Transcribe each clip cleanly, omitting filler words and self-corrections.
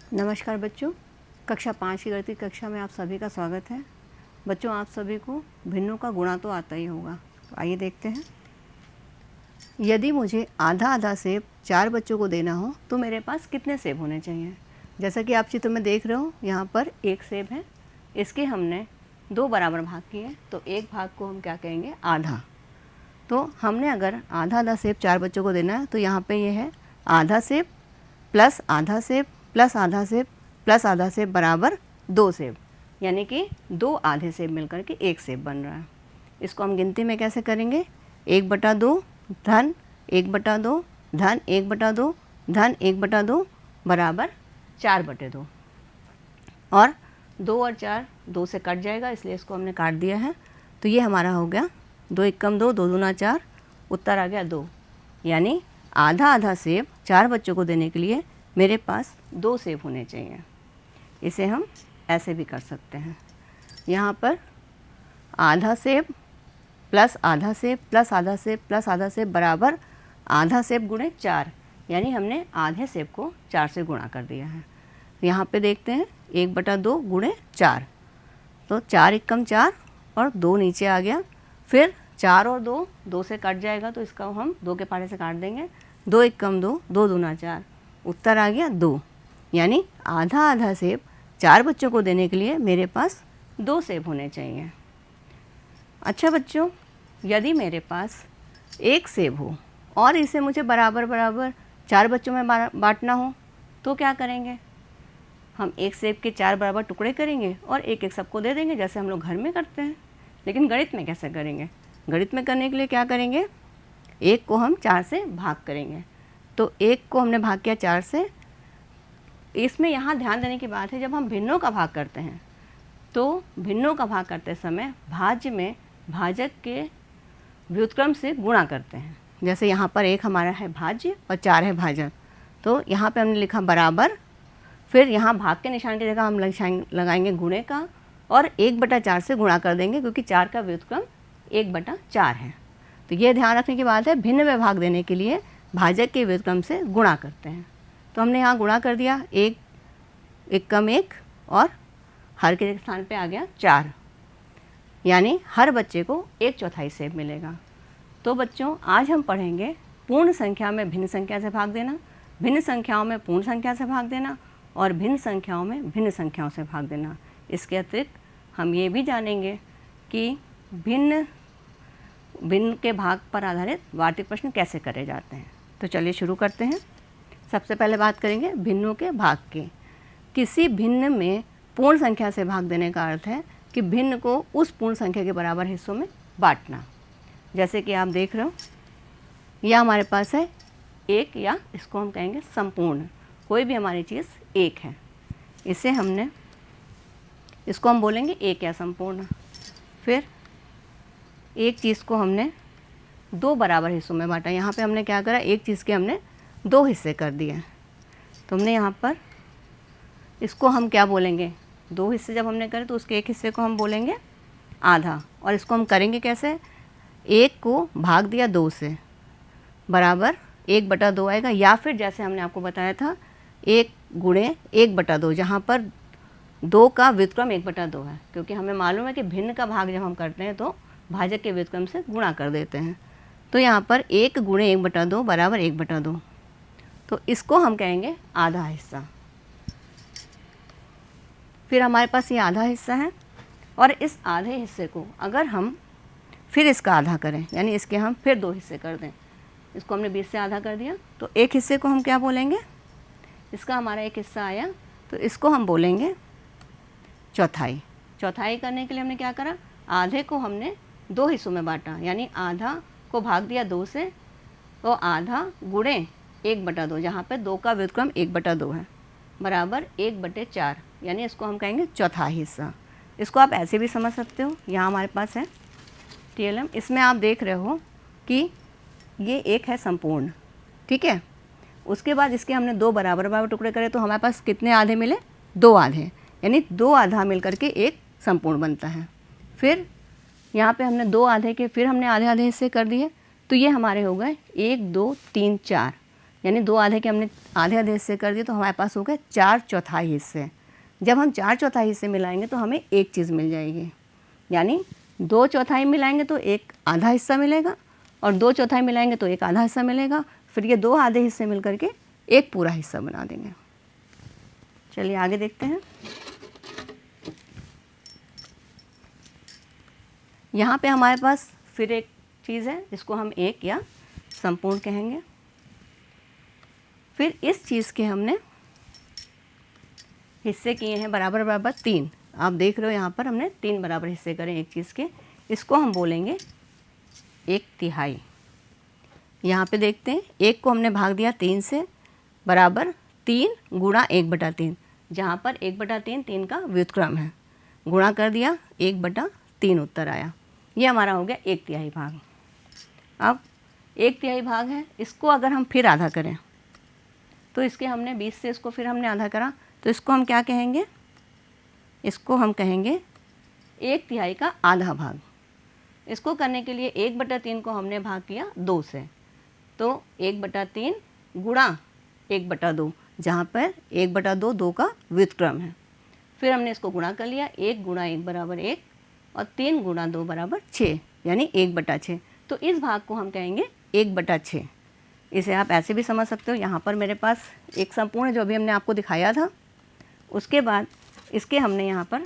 नमस्कार बच्चों, कक्षा 5 की गणित कक्षा में आप सभी का स्वागत है। बच्चों, आप सभी को भिन्नों का गुणा तो आता ही होगा, तो आइए देखते हैं। यदि मुझे आधा आधा सेब 4 बच्चों को देना हो तो मेरे पास कितने सेब होने चाहिए। जैसा कि आप चित्र में देख रहे हो, यहाँ पर एक सेब है, इसके हमने 2 बराबर भाग किए, तो एक भाग को हम क्या कहेंगे, आधा। तो हमने अगर आधा आधा सेब 4 बच्चों को देना है तो यहाँ पे ये है आधा सेब प्लस आधा सेब प्लस आधा सेब प्लस आधा सेब बराबर 2 सेब, यानी कि 2 आधे सेब मिलकर के 1 सेब बन रहा है। इसको हम गिनती में कैसे करेंगे, 1/2 धन 1/2 धन 1/2 धन 1/2 बराबर 4/2। और 2 और 4 2 से कट जाएगा, इसलिए इसको हमने काट दिया है। तो ये हमारा हो गया 2 एकम 2, 2 दूना 4, उत्तर आ गया 2। यानी आधा आधा सेब 4 बच्चों को देने के लिए मेरे पास 2 सेब होने चाहिए। इसे हम ऐसे भी कर सकते हैं, यहाँ पर आधा सेब प्लस आधा सेब प्लस आधा सेब प्लस आधा सेब बराबर आधा सेब गुणे 4, यानी हमने आधे सेब को 4 से गुणा कर दिया है। यहाँ पे देखते हैं 1/2 गुणे 4, तो 4 एकम 4 और 2 नीचे आ गया। फिर 4 और 2 2 से कट जाएगा, तो इसका हम 2 के पारे से काट देंगे। 2 एकम 2, 2 दूना 4, उत्तर आ गया 2। यानी आधा आधा सेब 4 बच्चों को देने के लिए मेरे पास 2 सेब होने चाहिए। अच्छा बच्चों, यदि मेरे पास 1 सेब हो और इसे मुझे बराबर बराबर 4 बच्चों में बांटना हो तो क्या करेंगे, हम 1 सेब के 4 बराबर टुकड़े करेंगे और एक एक सबको दे देंगे, जैसे हम लोग घर में करते हैं। लेकिन गणित में कैसे करेंगे, गणित में करने के लिए क्या करेंगे, 1 को हम 4 से भाग करेंगे। तो 1 को हमने भाग किया 4 से। इसमें यहाँ ध्यान देने की बात है, जब हम भिन्नों का भाग करते हैं तो भिन्नों का भाग करते समय भाज्य में भाजक के व्युत्क्रम से गुणा करते हैं। जैसे यहाँ पर 1 हमारा है भाज्य और 4 है भाजक, तो यहाँ पे हमने लिखा बराबर, फिर यहाँ भाग के निशान की जगह हम लगाएंगे गुणे का और 1/4 से गुणा कर देंगे, क्योंकि 4 का व्युत्क्रम 1/4 है। तो ये ध्यान रखने की बात है, भिन्न में भाग देने के लिए भाजक के व्युत्क्रम से गुणा करते हैं। तो हमने यहाँ गुणा कर दिया, 1 एकम 1 और हर के स्थान पे आ गया 4, यानी हर बच्चे को 1/4 सेब मिलेगा। तो बच्चों, आज हम पढ़ेंगे पूर्ण संख्या में भिन्न संख्या से भाग देना, भिन्न संख्याओं में पूर्ण संख्या से भाग देना और भिन्न संख्याओं में भिन्न संख्याओं से भाग देना। इसके अतिरिक्त हम ये भी जानेंगे कि भिन्न के भाग पर आधारित वार्तिक प्रश्न कैसे करे जाते हैं। तो चलिए शुरू करते हैं। सबसे पहले बात करेंगे भिन्नों के भाग की। किसी भिन्न में पूर्ण संख्या से भाग देने का अर्थ है कि भिन्न को उस पूर्ण संख्या के बराबर हिस्सों में बांटना। जैसे कि आप देख रहे हो, यह हमारे पास है 1, या इसको हम कहेंगे संपूर्ण। कोई भी हमारी चीज़ 1 है, इसे हमने, इसको हम बोलेंगे 1 या संपूर्ण। फिर एक चीज़ को हमने 2 बराबर हिस्सों में बांटा। यहाँ पे हमने क्या करा, एक चीज़ के हमने 2 हिस्से कर दिए। तो हमने यहाँ पर इसको हम क्या बोलेंगे, 2 हिस्से जब हमने करे तो उसके एक हिस्से को हम बोलेंगे आधा। और इसको हम करेंगे कैसे, 1 को भाग दिया 2 से बराबर 1/2 आएगा, या फिर जैसे हमने आपको बताया था 1 गुणे 1/2, जहाँ पर 2 का व्युत्क्रम 1/2 है, क्योंकि हमें मालूम है कि भिन्न का भाग जब हम करते हैं तो भाजक के व्युत्क्रम से गुणा कर देते हैं। तो यहाँ पर 1 गुणे 1/2 बराबर 1/2, तो इसको हम कहेंगे आधा हिस्सा। फिर हमारे पास ये आधा हिस्सा है, और इस आधे हिस्से को अगर हम फिर इसका आधा करें, यानी इसके हम फिर 2 हिस्से कर दें, इसको हमने 20 से आधा कर दिया, तो एक हिस्से को हम क्या बोलेंगे, इसका हमारा एक हिस्सा आया, तो इसको हम बोलेंगे चौथाई। चौथाई करने के लिए हमने क्या करा, आधे को हमने 2 हिस्सों में बांटा, यानी आधा को भाग दिया 2 से, तो आधा गुणे 1/2, जहाँ पे 2 का व्युत्क्रम 1/2 है, बराबर 1/4, यानी इसको हम कहेंगे चौथाई हिस्सा। इसको आप ऐसे भी समझ सकते हो, यहाँ हमारे पास है TLM, इसमें आप देख रहे हो कि ये 1 है संपूर्ण, ठीक है। उसके बाद इसके हमने 2 बराबर बराबर टुकड़े करे, तो हमारे पास कितने आधे मिले, 2 आधे, यानी 2 आधा मिल करके एक संपूर्ण बनता है। फिर यहाँ पे हमने 2 आधे के फिर हमने आधे आधे हिस्से कर दिए, तो ये हमारे हो गए 1 2 3 4, यानी 2 आधे के हमने आधे आधे हिस्से कर दिए तो हमारे पास हो गए 4/4 हिस्से। जब हम 4/4 हिस्से मिलाएंगे तो हमें एक चीज़ मिल जाएगी, यानी 2/4 मिलाएंगे तो एक आधा हिस्सा मिलेगा और 2/4 मिलाएंगे तो एक आधा हिस्सा मिलेगा। फिर ये 2 आधे हिस्से मिल करके एक पूरा हिस्सा बना देंगे। चलिए आगे देखते हैं। यहाँ पे हमारे पास फिर एक चीज़ है जिसको हम एक या संपूर्ण कहेंगे। फिर इस चीज़ के हमने हिस्से किए हैं बराबर बराबर 3। आप देख रहे हो यहाँ पर हमने 3 बराबर हिस्से करें एक चीज़ के। इसको हम बोलेंगे 1/3। यहाँ पे देखते हैं, 1 को हमने भाग दिया 3 से, बराबर 3 गुणा 1/3, जहाँ पर 1/3 3 का व्युत्क्रम है। गुणा कर दिया 1/3 उत्तर आया। ये हमारा हो गया 1/3 भाग। अब 1/3 भाग है, इसको अगर हम फिर आधा करें तो इसके हमने 20 से इसको फिर हमने आधा करा तो इसको हम क्या कहेंगे? इसको हम कहेंगे 1/3 का आधा भाग। इसको करने के लिए 1/3 को हमने भाग किया 2 से, तो 1/3 गुणा 1/2, जहाँ पर 1/2 2 का व्युत्क्रम है। फिर हमने इसको गुणा कर लिया, 1 गुणा 1 बराबर 1 और 3 गुणा 2 बराबर 6, यानी 1/6। तो इस भाग को हम कहेंगे 1/6। इसे आप ऐसे भी समझ सकते हो। यहाँ पर मेरे पास एक संपूर्ण जो अभी हमने आपको दिखाया था, उसके बाद इसके हमने यहाँ पर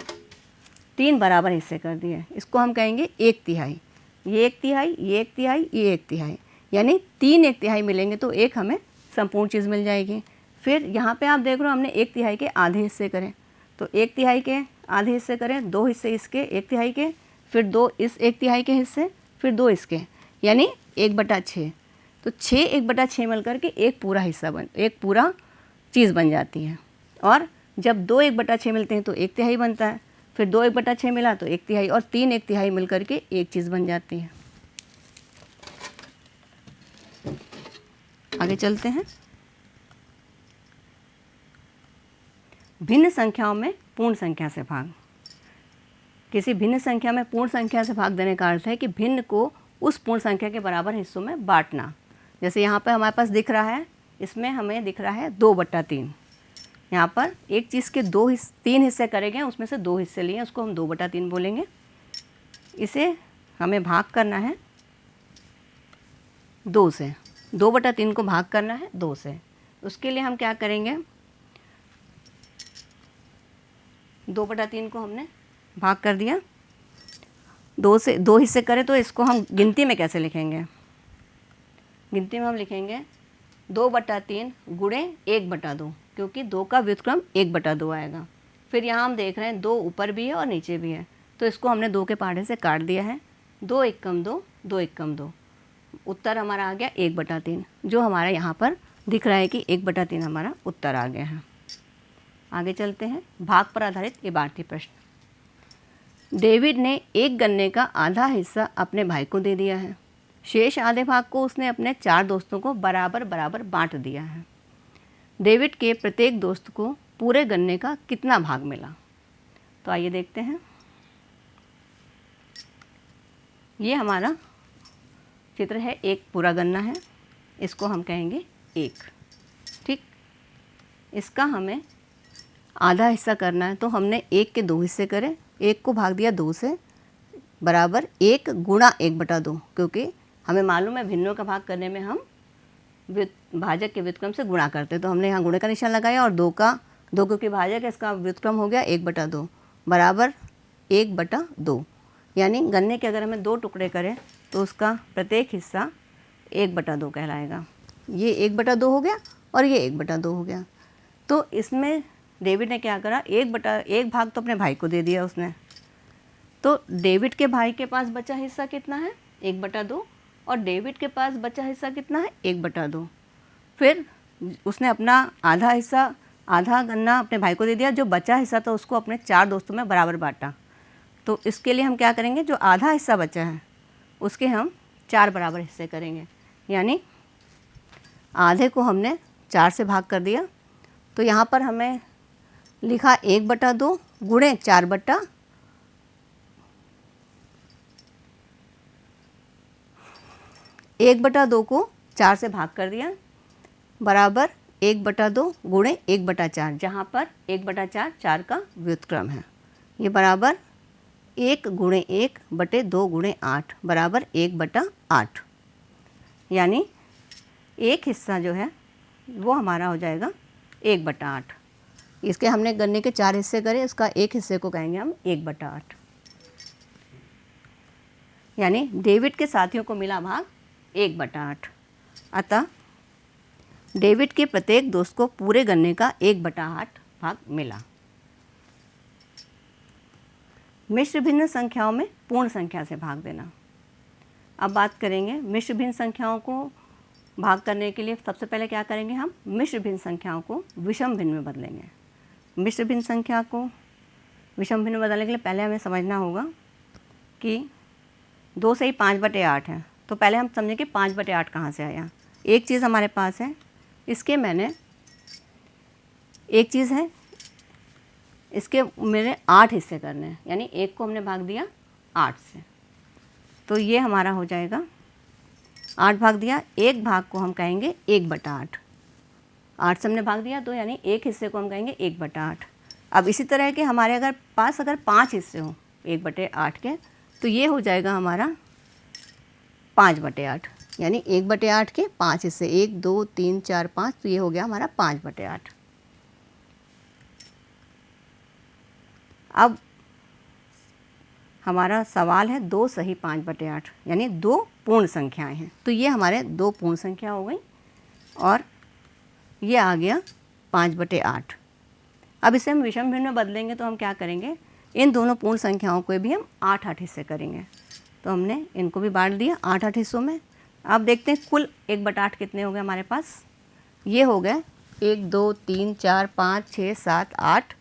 3 बराबर हिस्से कर दिए। इसको हम कहेंगे 1/3। ये 1/3, ये 1/3, ये 1/3, यानी 3 1/3 मिलेंगे तो एक हमें संपूर्ण चीज़ मिल जाएगी। फिर यहाँ पे आप देख रहे हो हमने 1/3 के आधे हिस्से करें, तो 1/3 के आधे हिस्से करें, 2 हिस्से इसके 1/3 के, फिर 2 इस 1/3 के हिस्से, फिर 2 इसके, यानी 1/6। तो 6 1/6 मिल कर के एक पूरा हिस्सा एक पूरा चीज़ बन जाती है। और जब 2 1/6 मिलते हैं तो 1/3 बनता है, फिर 2 1/6 मिला तो 1/3 और 3 1/3 मिल कर के एक चीज़ बन जाती है। आगे चलते हैं। भिन्न संख्याओं में पूर्ण संख्या से भाग। किसी भिन्न संख्या में पूर्ण संख्या से भाग देने का अर्थ है कि भिन्न को उस पूर्ण संख्या के बराबर हिस्सों में बांटना। जैसे यहाँ पर हमारे पास दिख रहा है, इसमें हमें दिख रहा है 2/3। यहाँ पर एक चीज़ के 3 हिस्से करे गए, उसमें से 2 हिस्से लिए, उसको हम 2/3 बोलेंगे। इसे हमें भाग करना है 2 से, 2/3 को भाग करना है 2 से। उसके लिए हम क्या करेंगे? 2/3 को हमने भाग कर दिया 2 से, 2 हिस्से करें तो इसको हम गिनती में कैसे लिखेंगे? गिनती में हम लिखेंगे 2/3 गुणे 1/2, क्योंकि 2 का व्युत्क्रम 1/2 आएगा। फिर यहाँ हम देख रहे हैं 2 ऊपर भी है और नीचे भी है, तो इसको हमने 2 के पहाड़े से काट दिया है। 2 एकम 2, 2 एकम 2, उत्तर हमारा आ गया 1/3, जो हमारा यहाँ पर दिख रहा है कि 1/3 हमारा उत्तर आ गया है। आगे चलते हैं। भाग पर आधारित इबारती प्रश्न। डेविड ने एक गन्ने का आधा हिस्सा अपने भाई को दे दिया है। शेष आधे भाग को उसने अपने 4 दोस्तों को बराबर बराबर बांट दिया है। डेविड के प्रत्येक दोस्त को पूरे गन्ने का कितना भाग मिला? तो आइए देखते हैं। ये हमारा चित्र है, एक पूरा गन्ना है, इसको हम कहेंगे 1। ठीक, इसका हमें आधा हिस्सा करना है, तो हमने 1 के 2 हिस्से करे, 1 को भाग दिया 2 से, बराबर 1 गुणा 1/2, क्योंकि हमें मालूम है भिन्नों का भाग करने में हम भाजक के व्युत्क्रम से गुणा करते हैं, तो हमने यहाँ गुणे का निशान लगाया और 2 क्योंकि भाजक है, इसका व्युत्क्रम हो गया 1/2 बराबर 1/2, यानी गन्ने के अगर हमें 2 टुकड़े करें तो उसका प्रत्येक हिस्सा 1/2 कहलाएगा। ये 1/2 हो गया और ये 1/2 हो गया। तो इसमें डेविड ने क्या करा? 1 भाग तो अपने भाई को दे दिया उसने, तो डेविड के भाई के पास बचा हिस्सा कितना है? 1/2, और डेविड के पास बचा हिस्सा कितना है? 1/2। फिर उसने अपना आधा हिस्सा, आधा गन्ना अपने भाई को दे दिया, जो बचा हिस्सा था उसको अपने 4 दोस्तों में बराबर बांटा। तो इसके लिए हम क्या करेंगे? जो आधा हिस्सा बचा है उसके हम 4 बराबर हिस्से करेंगे, यानी आधे को हमने 4 से भाग कर दिया, तो यहाँ पर हमें लिखा 1/2 गुणे 4/, 1/2 को 4 से भाग कर दिया, बराबर 1/2 गुणे 1/4, जहाँ पर 1/4 4 का व्युत्क्रम है। ये बराबर 1 गुणे 1 बटे 2 गुणे 8 बराबर 1/8, यानी एक हिस्सा जो है वो हमारा हो जाएगा 1/8। इसके हमने गन्ने के 4 हिस्से करे, इसका एक हिस्से को कहेंगे हम 1/8, यानी डेविड के साथियों को मिला भाग 1/8। अतः डेविड के प्रत्येक दोस्त को पूरे गन्ने का 1/8 भाग मिला। मिश्र भिन्न संख्याओं में पूर्ण संख्या से भाग देना। अब बात करेंगे मिश्र भिन्न संख्याओं को भाग करने के लिए सबसे पहले क्या करेंगे, हम मिश्र भिन्न संख्याओं को विषम भिन्न में बदलेंगे। मिश्र भिन्न संख्या को विषम भिन्न में बदलने के लिए पहले हमें समझना होगा कि 2 से ही 5/8 है, तो पहले हम समझें कि 5/8 कहाँ से आया। एक चीज़ हमारे पास है, इसके मैंने एक चीज़ है, इसके मेरे 8 हिस्से करने हैं, यानी एक को हमने भाग दिया 8 से, तो ये हमारा हो जाएगा 8 भाग दिया, एक भाग को हम कहेंगे 1/8। 8 से हमने भाग दिया तो यानी एक हिस्से को हम कहेंगे 1/8। अब इसी तरह के हमारे अगर 5 हिस्से हों 1/8 के, तो ये हो जाएगा हमारा 5/8, यानी 1/8 के 5 हिस्से, 1 2 3 4 5, तो ये हो गया हमारा 5/8। अब हमारा सवाल है 2 सही 5/8, यानी 2 पूर्ण संख्याएं हैं, तो ये हमारे 2 पूर्ण संख्या हो गई और ये आ गया 5/8। अब इसे हम विषम भिन्न में बदलेंगे तो हम क्या करेंगे, इन दोनों पूर्ण संख्याओं को भी हम 8-8 हिस्से करेंगे। तो हमने इनको भी बांट दिया 8-8 हिस्सों में। अब देखते हैं कुल 1/8 कितने हो गए हमारे पास। ये हो गए 1 2 3 4 5 6 7 8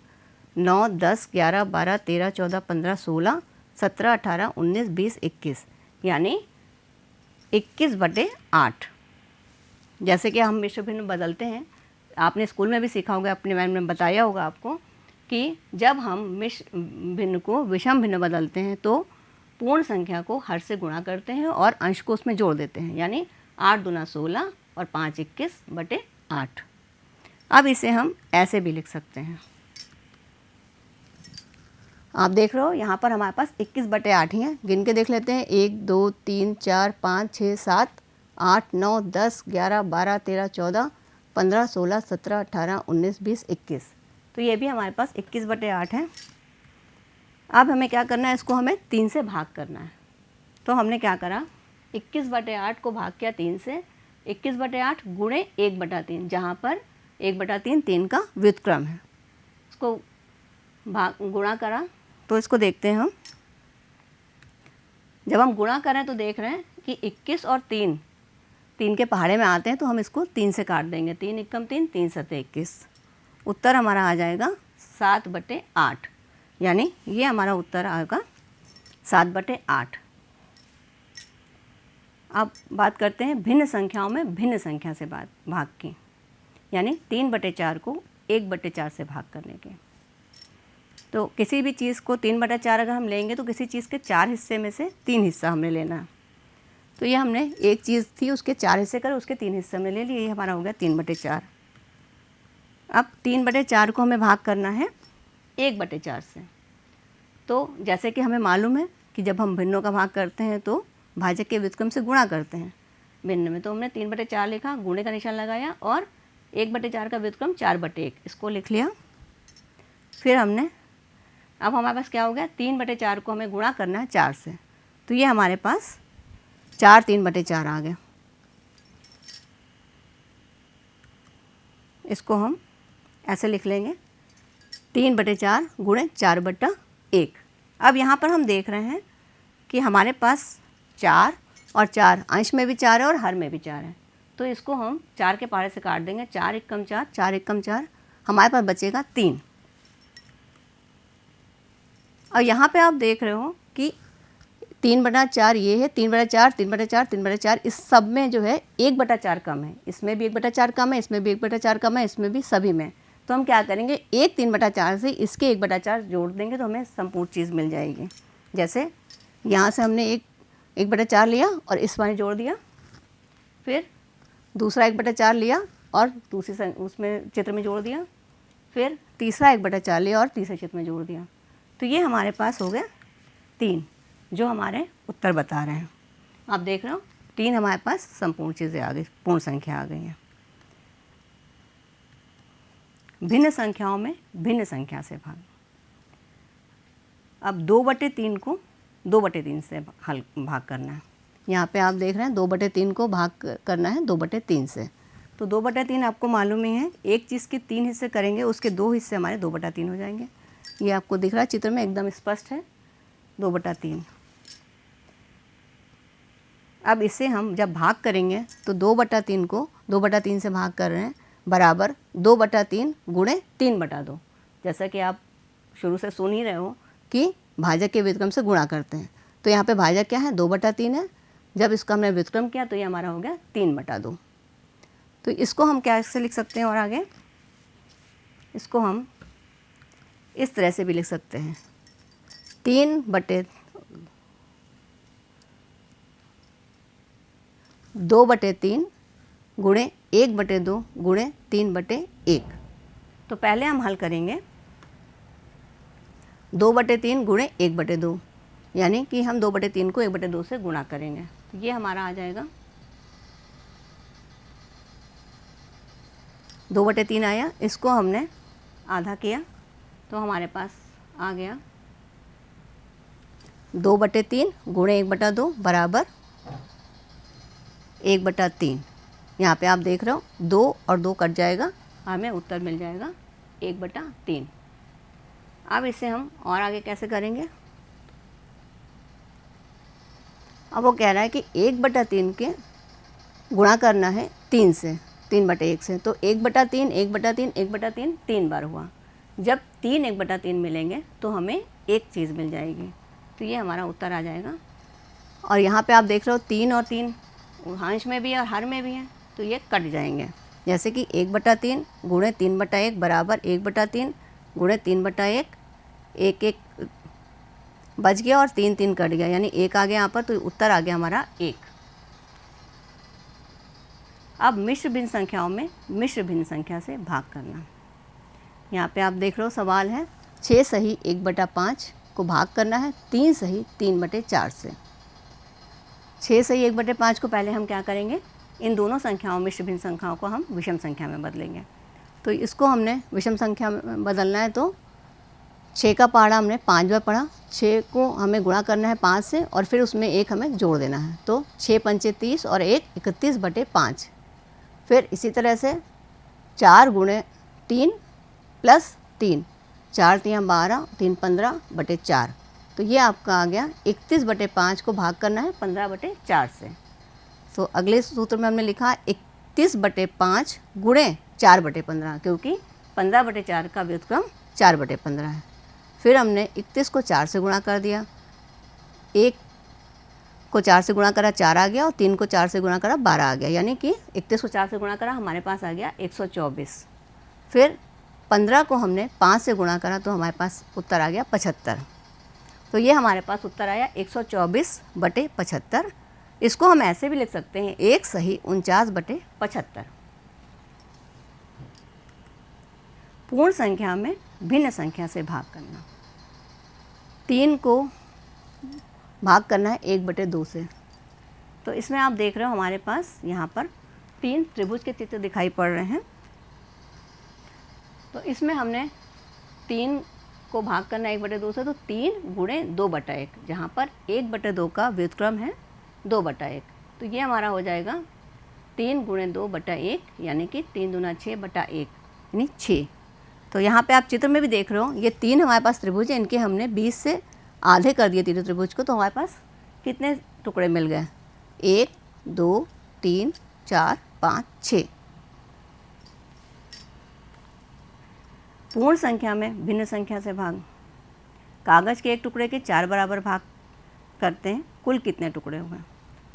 9 10 11 12 13 14 15 16 17 18 19 20 21, यानी 21/8। जैसे कि हम मिश्र भिन्न बदलते हैं, आपने स्कूल में भी सीखा होगा, अपने मैम ने बताया होगा आपको कि जब हम मिश्र भिन्न को विषम भिन्न बदलते हैं तो पूर्ण संख्या को हर से गुणा करते हैं और अंश को उसमें जोड़ देते हैं, यानी 8 दूना 16 और 5 21/8। अब इसे हम ऐसे भी लिख सकते हैं, आप देख रहे हो यहाँ पर हमारे पास 21/8 ही हैं। गिन के देख लेते हैं, 1 2 3 4 5 6 7 8 9 10 11 12 13 14 15 16 17 18 19 20 21, तो ये भी हमारे पास 21/8 है। अब हमें क्या करना है, इसको हमें 3 से भाग करना है। तो हमने क्या करा, 21/8 को भाग किया 3 से, 21/8 गुणे 1/3, जहाँ पर 1/3 3 का व्युत्क्रम है, इसको भाग गुणा करा। तो इसको देखते हैं हम, जब हम गुणा करें तो देख रहे हैं कि 21 और 3 के पहाड़े में आते हैं, तो हम इसको 3 से काट देंगे, 3 एकम 3 3 सते 21, उत्तर हमारा आ जाएगा 7/8, यानी ये हमारा उत्तर आएगा 7/8। अब बात करते हैं भिन्न संख्याओं में भिन्न संख्या से भाग की, यानी 3/4 को 1/4 से भाग करने के। तो किसी भी चीज़ को 3/4 अगर हम लेंगे तो किसी चीज़ के 4 हिस्से में से 3 हिस्सा हमने लेना है। तो ये हमने एक चीज़ थी उसके 4 हिस्से कर उसके 3 हिस्से हमने ले लिए, ये हमारा हो गया 3/4। अब 3/4 को हमें भाग करना है 1/4 से। तो जैसे कि हमें मालूम है कि जब हम भिन्नों का भाग करते हैं तो भाजक के व्युत्क्रम से गुणा करते हैं। भिन्न में तो हमने 3/4 लिखा, गुणे का निशान लगाया और 1/4 का व्युत्क्रम 4/1, इसको लिख लिया। फिर हमने, अब हमारे पास क्या हो गया, 3/4 को हमें गुणा करना है 4 से, तो ये हमारे पास 4 3/4 आ गया। इसको हम ऐसे लिख लेंगे 3/4 गुणे 4/1। अब यहाँ पर हम देख रहे हैं कि हमारे पास 4 और 4 अंश में भी 4 है और हर में भी 4 है, तो इसको हम 4 के पहाड़े से काट देंगे, 4 एकम 4 4 एकम 4, हमारे पास बचेगा 3। और यहाँ पे आप देख रहे हो कि 3/4 ये है, 3/4 3/4 3/4, इस सब में जो है 1/4 कम है, इसमें भी 1/4 कम है, इसमें भी 1/4 कम है, इसमें भी, सभी में। तो हम क्या करेंगे, एक 3/4 से इसके 1/4 जोड़ देंगे तो हमें संपूर्ण चीज़ मिल जाएगी। जैसे यहाँ से हमने 1/4 लिया और इस वाले जोड़ दिया, फिर दूसरा 1/4 लिया और दूसरी उसमें चित्र में जोड़ दिया, फिर तीसरा 1/40 और तीसरे चित्र में जोड़ दिया। तो ये हमारे पास हो गया 3, जो हमारे उत्तर बता रहे हैं। आप देख रहे हो 3 हमारे पास संपूर्ण चीज़ें आ गई, पूर्ण संख्या आ गई हैं। भिन्न संख्याओं में भिन्न संख्या से भाग। अब 2/3 को 2/3 से भाग करना है। यहाँ पे आप देख रहे हैं 2/3 को भाग करना है 2/3 से। तो 2/3 आपको मालूम ही है, एक चीज़ के 3 हिस्से करेंगे, उसके 2 हिस्से हमारे 2/3 हो जाएंगे। ये आपको दिख रहा है चित्र में, एकदम स्पष्ट है 2/3। अब इसे हम जब भाग करेंगे तो 2/3 को 2/3 से भाग कर रहे हैं, बराबर 2/3 गुणे 3/2। जैसा कि आप शुरू से सुन ही रहे हो कि भाजक के व्युत्क्रम से गुणा करते हैं। तो यहाँ पे भाजक क्या है, 2/3 है। जब इसका हमने व्युत्क्रम किया तो ये हमारा हो गया 3/2। तो इसको हम कैसे लिख सकते हैं, और आगे इसको हम इस तरह से भी लिख सकते हैं, 2/3 गुणे 1/2 गुणे 3/1। तो पहले हम हल करेंगे 2/3 गुणे 1/2, यानी कि हम 2/3 को 1/2 से गुणा करेंगे। तो ये हमारा आ जाएगा 2/3 आया, इसको हमने आधा किया तो हमारे पास आ गया 2/3 गुणे 1/2 बराबर 1/3। यहाँ पे आप देख रहे हो 2 और 2 कट जाएगा, हमें उत्तर मिल जाएगा 1/3। अब इसे हम और आगे कैसे करेंगे। अब वो कह रहा है कि 1/3 के गुणा करना है 3 से, 3/1 से। तो 1/3 1/3 1/3 3 बार हुआ। जब 3 1/3 मिलेंगे तो हमें एक चीज़ मिल जाएगी। तो ये हमारा उत्तर आ जाएगा। और यहाँ पे आप देख रहे हो 3 और 3 अंश में भी है और हर में भी है, तो ये कट जाएंगे। जैसे कि 1/3 गुणे 3/1 बराबर 1/3 गुणे 3/1, 1 बच गया और 3 3 कट गया, यानी 1 आ गया यहाँ पर। तो उत्तर आ गया हमारा 1। अब मिश्र भिन्न संख्याओं में मिश्र भिन्न संख्या से भाग करना। यहाँ पे आप देख रहे हो सवाल है 6 सही 1/5 को भाग करना है 3 सही 3/4 से। 6 सही 1/5 को पहले हम क्या करेंगे, इन दोनों संख्याओं मिश्र भिन्न संख्याओं को हम विषम संख्या में बदलेंगे। तो इसको हमने विषम संख्या में बदलना है, तो 6 का पहाड़ा हमने 5 बार पढ़ा, 6 को हमें गुणा करना है 5 से और फिर उसमें 1 हमें जोड़ देना है। तो 6 पंचे 30 और 1 31/5। फिर इसी तरह से 4 गुणे 3 प्लस 3, 4 3 12 3 15/4। तो ये आपका आ गया 31/5 को भाग करना है 15/4 से। तो अगले सूत्र में हमने लिखा 31/5 गुणे 4/15, क्योंकि 15/4 का व्युत्क्रम 4/15 है। फिर हमने 31 को 4 से गुणा कर दिया, 1 को 4 से गुणा करा 4 आ गया और 3 को 4 से गुणा करा 12 आ गया, यानी कि 31 को 4 से गुणा करा हमारे पास आ गया 124। फिर 15 को हमने 5 से गुणा करा तो हमारे पास उत्तर आ गया 75। तो ये हमारे पास उत्तर आया 124/75। इसको हम ऐसे भी लिख सकते हैं 1 सही 49/75। पूर्ण संख्या में भिन्न संख्या से भाग करना। 3 को भाग करना है 1/2 से। तो इसमें आप देख रहे हो हमारे पास यहाँ पर 3 त्रिभुज के चित्र दिखाई पड़ रहे हैं। तो इसमें हमने 3 को भाग करना है 1/2 से, तो 3 गुणे 2/1, जहाँ पर 1/2 का व्युत्क्रम है 2/1। तो ये हमारा हो जाएगा 3 गुणे 2/1, यानी कि 3 दूना 6/1, यानी 6। तो यहाँ पे आप चित्र में भी देख रहे हो ये 3 हमारे पास त्रिभुज है, इनके हमने 20 से आधे कर दिए तीनों त्रिभुज को। तो हमारे पास कितने टुकड़े मिल गए, 1 2 3 4 5 6। पूर्ण संख्या में भिन्न संख्या से भाग। कागज़ के एक टुकड़े के 4 बराबर भाग करते हैं, कुल कितने टुकड़े हुए।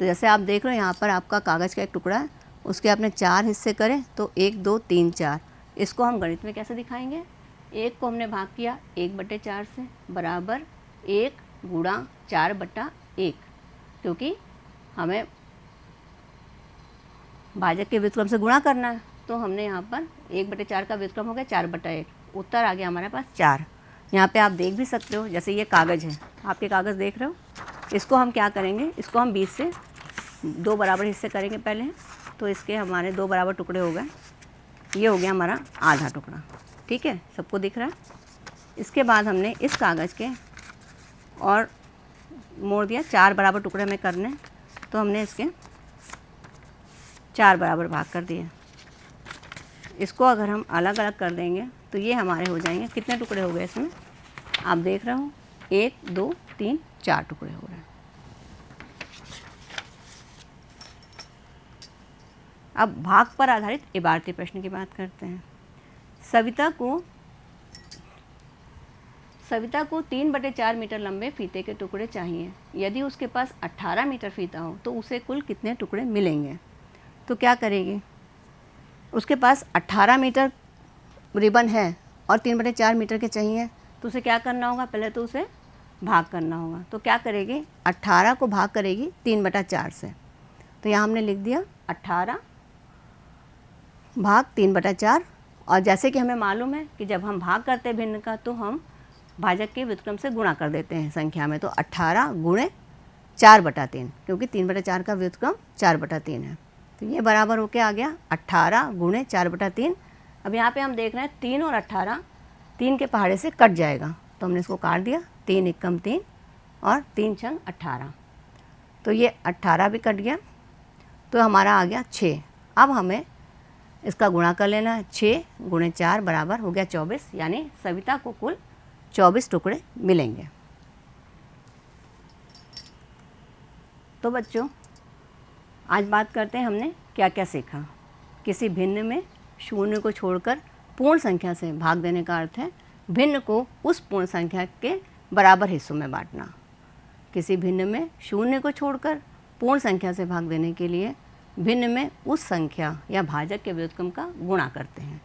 तो जैसे आप देख रहे हो यहाँ पर आपका कागज़ का एक टुकड़ा है, उसके आपने 4 हिस्से करें तो 1 2 3 4। इसको हम गणित में कैसे दिखाएंगे, 1 को हमने भाग किया 1/4 से, बराबर 1 गुणा 4/1, क्योंकि हमें भाजक के व्युत्क्रम से गुणा करना है। तो हमने यहाँ पर 1/4 का व्युत्क्रम हो गया 4/1, उत्तर आ गया हमारे पास 4। यहाँ पे आप देख भी सकते हो, जैसे ये कागज़ है, आपके कागज़ देख रहे हो, इसको हम क्या करेंगे, इसको हम 20 से 2 बराबर हिस्से करेंगे पहले। तो इसके हमारे 2 बराबर टुकड़े हो गए, ये हो गया हमारा आधा टुकड़ा, ठीक है, सबको दिख रहा है। इसके बाद हमने इस कागज़ के और मोड़ दिया, 4 बराबर टुकड़े हमें करने, तो हमने इसके 4 बराबर भाग कर दिए। इसको अगर हम अलग अलग कर देंगे तो ये हमारे हो जाएंगे, कितने टुकड़े हो गए इसमें, आप देख रहे हो, 1 2 3 4 टुकड़े हो रहे हैं। अब भाग पर आधारित इबारती प्रश्न की बात करते हैं। सविता को 3/4 मीटर लंबे फीते के टुकड़े चाहिए। यदि उसके पास 18 मीटर फीता हो तो उसे कुल कितने टुकड़े मिलेंगे। तो क्या करेगी, उसके पास 18 मीटर रिबन है और 3/4 मीटर के चाहिए, तो उसे क्या करना होगा, पहले तो उसे भाग करना होगा। तो क्या करेगी, 18 को भाग करेगी 3/4 से। तो यहाँ हमने लिख दिया 18 भाग 3/4। और जैसे कि हमें मालूम है कि जब हम भाग करते हैं भिन्न का तो हम भाजक के व्युत्क्रम से गुणा कर देते हैं संख्या में। तो 18 गुणे 4/3, क्योंकि 3/4 का व्युत्क्रम 4/3 है। तो ये बराबर होके आ गया 18 गुणे 4/3। अब यहाँ पे हम देख रहे हैं 3 और 18 3 के पहाड़े से कट जाएगा, तो हमने इसको काट दिया, 3 एकम 3 और 3 छंग 18। तो ये 18 भी कट गया, तो हमारा आ गया 6। अब हमें इसका गुणा कर लेना है, 6 गुणे 4 बराबर हो गया 24, यानी सविता को कुल 24 टुकड़े मिलेंगे। तो बच्चों, आज बात करते हैं हमने क्या क्या सीखा। किसी भिन्न में शून्य को छोड़कर पूर्ण संख्या से भाग देने का अर्थ है भिन्न को उस पूर्ण संख्या के बराबर हिस्सों में बांटना। किसी भिन्न में शून्य को छोड़कर पूर्ण संख्या से भाग देने के लिए भिन्न में उस संख्या या भाजक के व्युत्क्रम का गुणा करते हैं।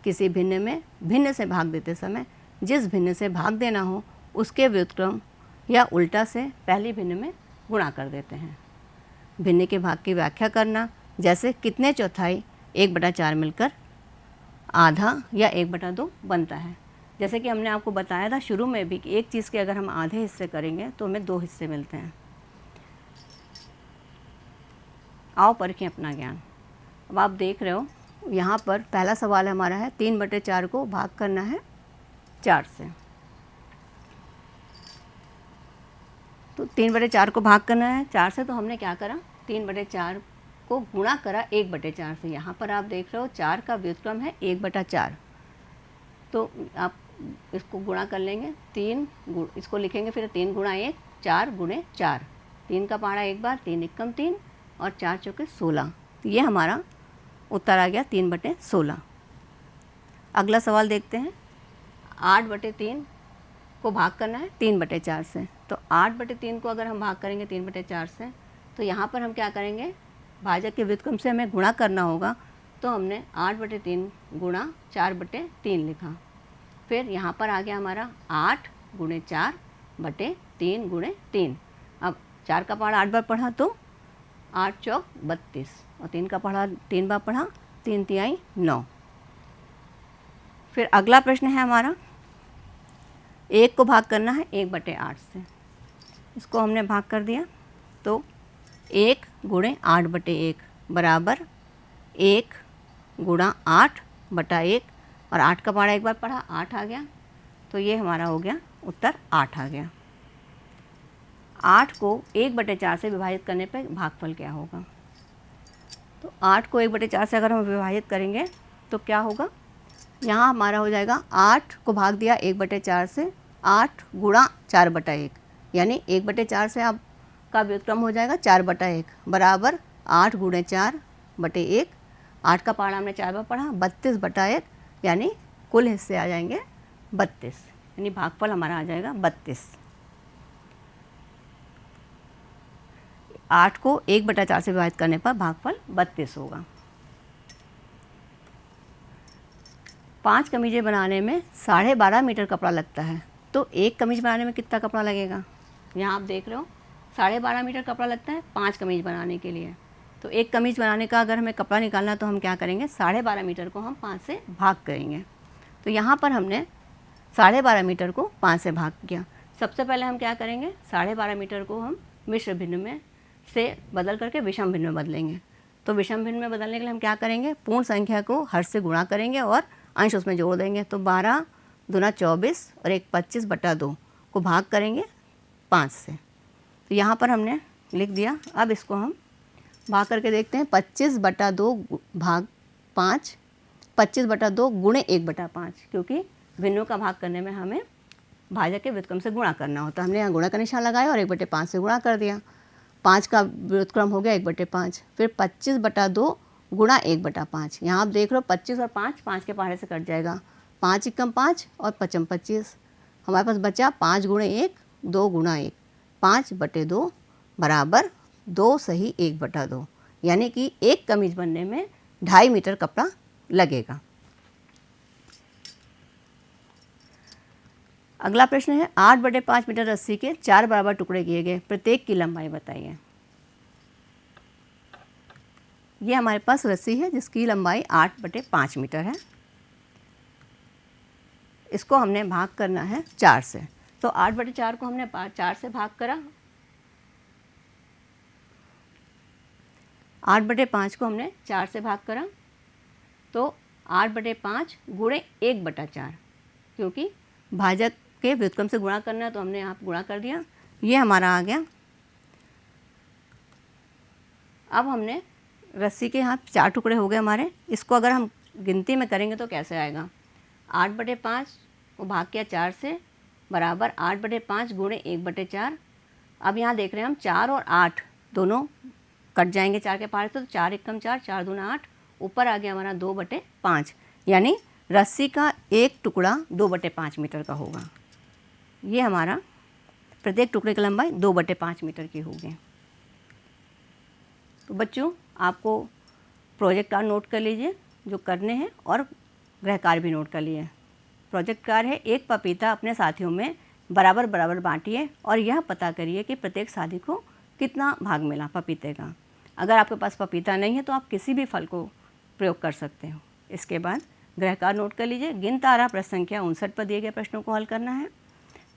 किसी भिन्न में भिन्न से भाग देते समय जिस भिन्न से भाग देना हो उसके व्युत्क्रम या उल्टा से पहली भिन्न में गुणा कर देते हैं। भिन्न के भाग की व्याख्या करना, जैसे कितने चौथाई 1/4 मिलकर आधा या 1/2 बनता है। जैसे कि हमने आपको बताया था शुरू में भी कि एक चीज़ के अगर हम आधे हिस्से करेंगे तो हमें 2 हिस्से मिलते हैं। आओ परखें अपना ज्ञान। अब आप देख रहे हो यहाँ पर पहला सवाल हमारा है 3/4 को भाग करना है 4 से। तो 3/4 को भाग करना है 4 से, तो हमने क्या करा, 3/4 को गुणा करा 1/4 से। यहाँ पर आप देख रहे हो 4 का व्युत्क्रम है 1/4, तो आप इसको गुणा कर लेंगे, इसको लिखेंगे फिर 3 गुणा 1, 4 गुणे 4, 3 का पहाड़ा एक बार, 3 एकम 3 और 4 चौके 16। तो ये हमारा उत्तर आ गया 3/16। अगला सवाल देखते हैं, 8/3 को भाग करना है 3/4 से। तो 8/3 को अगर हम भाग करेंगे 3/4 से, तो यहाँ पर हम क्या करेंगे, भाजक के व्युत्क्रम से हमें गुणा करना होगा। तो हमने 8/3 गुणा 4/3 लिखा। फिर यहाँ पर आ गया हमारा 8 गुणे 4/3 गुणे 3। अब 4 का पहाड़ा 8 बार पढ़ा तो 8 चौक 32 और 3 का पढ़ा 3 बार पढ़ा, 3 तिहाई 9। फिर अगला प्रश्न है हमारा, 1 को भाग करना है 1/8 से। इसको हमने भाग कर दिया, तो 1 गुणे 8/1 बराबर 1 गुणा 8/1 और 8 का पहाड़ा एक बार पढ़ा, 8 आ गया। तो ये हमारा हो गया उत्तर 8 आ गया। 8 को 1/4 से विभाजित करने पर भागफल क्या होगा। तो 8 को 1/4 से अगर हम विभाजित करेंगे तो क्या होगा, यहाँ हमारा हो जाएगा 8 को भाग दिया 1/4 से, 8 गुणा 4/1, यानी 1/4 से आपका व्युत्क्रम हो जाएगा 4/1 बराबर 8 गुणे 4/1। 8 का पहाड़ा हमने 4 बार पढ़ा, 32/1, यानी कुल हिस्से आ जाएंगे 32, यानी भागफल हमारा आ जाएगा 32। 8 को 1/4 से विभाजित करने पर भागफल 32 होगा। 5 कमीज़ें बनाने में 12.5 मीटर कपड़ा लगता है, तो एक कमीज बनाने में कितना कपड़ा लगेगा। यहाँ आप देख रहे हो 12.5 मीटर कपड़ा लगता है 5 कमीज बनाने के लिए। तो एक कमीज बनाने का अगर हमें कपड़ा निकालना है तो हम क्या करेंगे, 12.5 मीटर को हम 5 से भाग करेंगे। तो यहाँ पर हमने 12.5 मीटर को 5 से भाग किया। सबसे पहले हम क्या करेंगे, 12.5 मीटर को हम मिश्र भिन्न में से बदल करके विषम भिन्न में बदलेंगे। तो विषम भिन्न में बदलने के लिए हम क्या करेंगे, पूर्ण संख्या को हर से गुणा करेंगे और अंश उसमें जोड़ देंगे। तो 12 दूना 24 और एक 25/2 को भाग करेंगे 5 से। तो यहाँ पर हमने लिख दिया। अब इसको हम भाग करके देखते हैं। 25/2 भाग 5, 25/2 गुणे 1/5, क्योंकि भिन्नों का भाग करने में हमें भाजक के व्युत्क्रम से गुणा करना होता है। हमने यहाँ गुणा का निशान लगाया और 1/5 से गुणा कर दिया। 5 का व्युत्क्रम हो गया 1/5। फिर 25/2 गुणा 1/5। यहाँ आप देख रहे हो 25 और 5, 5 के पहाड़े से कट जाएगा। 5 एकम 5 और 5 25, हमारे पास बचा 5 गुणे 1, 2 गुणा 1, 5/2 बराबर 2 सही 1/2, यानी कि एक कमीज बनने में 2.5 मीटर कपड़ा लगेगा। अगला प्रश्न है 8/5 मीटर रस्सी के 4 बराबर टुकड़े किए गए, प्रत्येक की लंबाई बताइए। ये हमारे पास रस्सी है जिसकी लंबाई 8/5 मीटर है। इसको हमने भाग करना है 4 से। तो 8/4 को हमने 4 से भाग करा, 8/5 को हमने 4 से भाग करा, तो 8/5 गुणे 1/4, क्योंकि भाजक के व्युत्क्रम से गुणा करना है तो हमने यहाँ गुणा कर दिया। ये हमारा आ गया। अब हमने रस्सी के यहाँ 4 टुकड़े हो गए हमारे। इसको अगर हम गिनती में करेंगे तो कैसे आएगा, 8/5 को भाग किया 4 से बराबर 8/5 गुणे 1/4। अब यहाँ देख रहे हैं हम 4 और 8 दोनों कट जाएंगे 4 के पहाड़े से, तो 4 एकम 4, 4 दूना 8, ऊपर आ गया हमारा 2/5, यानी रस्सी का एक टुकड़ा 2/5 मीटर का होगा। ये हमारा प्रत्येक टुकड़े की लंबाई 2/5 मीटर की होगी। तो बच्चों, आपको प्रोजेक्ट कार्ड नोट कर लीजिए जो करने हैं, और गृह कार्य भी नोट कर लिए। प्रोजेक्ट कार्य है, एक पपीता अपने साथियों में बराबर बराबर बांटिए और यह पता करिए कि प्रत्येक साथी को कितना भाग मिला पपीते का। अगर आपके पास पपीता नहीं है तो आप किसी भी फल को प्रयोग कर सकते हो। इसके बाद गृह कार्य नोट कर लीजिए। गिन तारा प्रश्न संख्या 59 पर दिए गए प्रश्नों को हल करना है।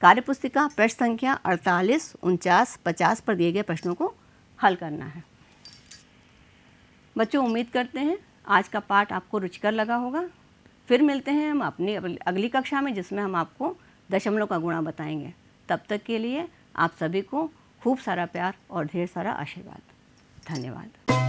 कार्यपुस्तिका प्रश्न संख्या 48, 49, 50 पर दिए गए प्रश्नों को हल करना है। बच्चों, उम्मीद करते हैं आज का पाठ आपको रुचिकर लगा होगा। फिर मिलते हैं हम अपनी अगली कक्षा में, जिसमें हम आपको दशमलव का गुणा बताएंगे। तब तक के लिए आप सभी को खूब सारा प्यार और ढेर सारा आशीर्वाद। धन्यवाद।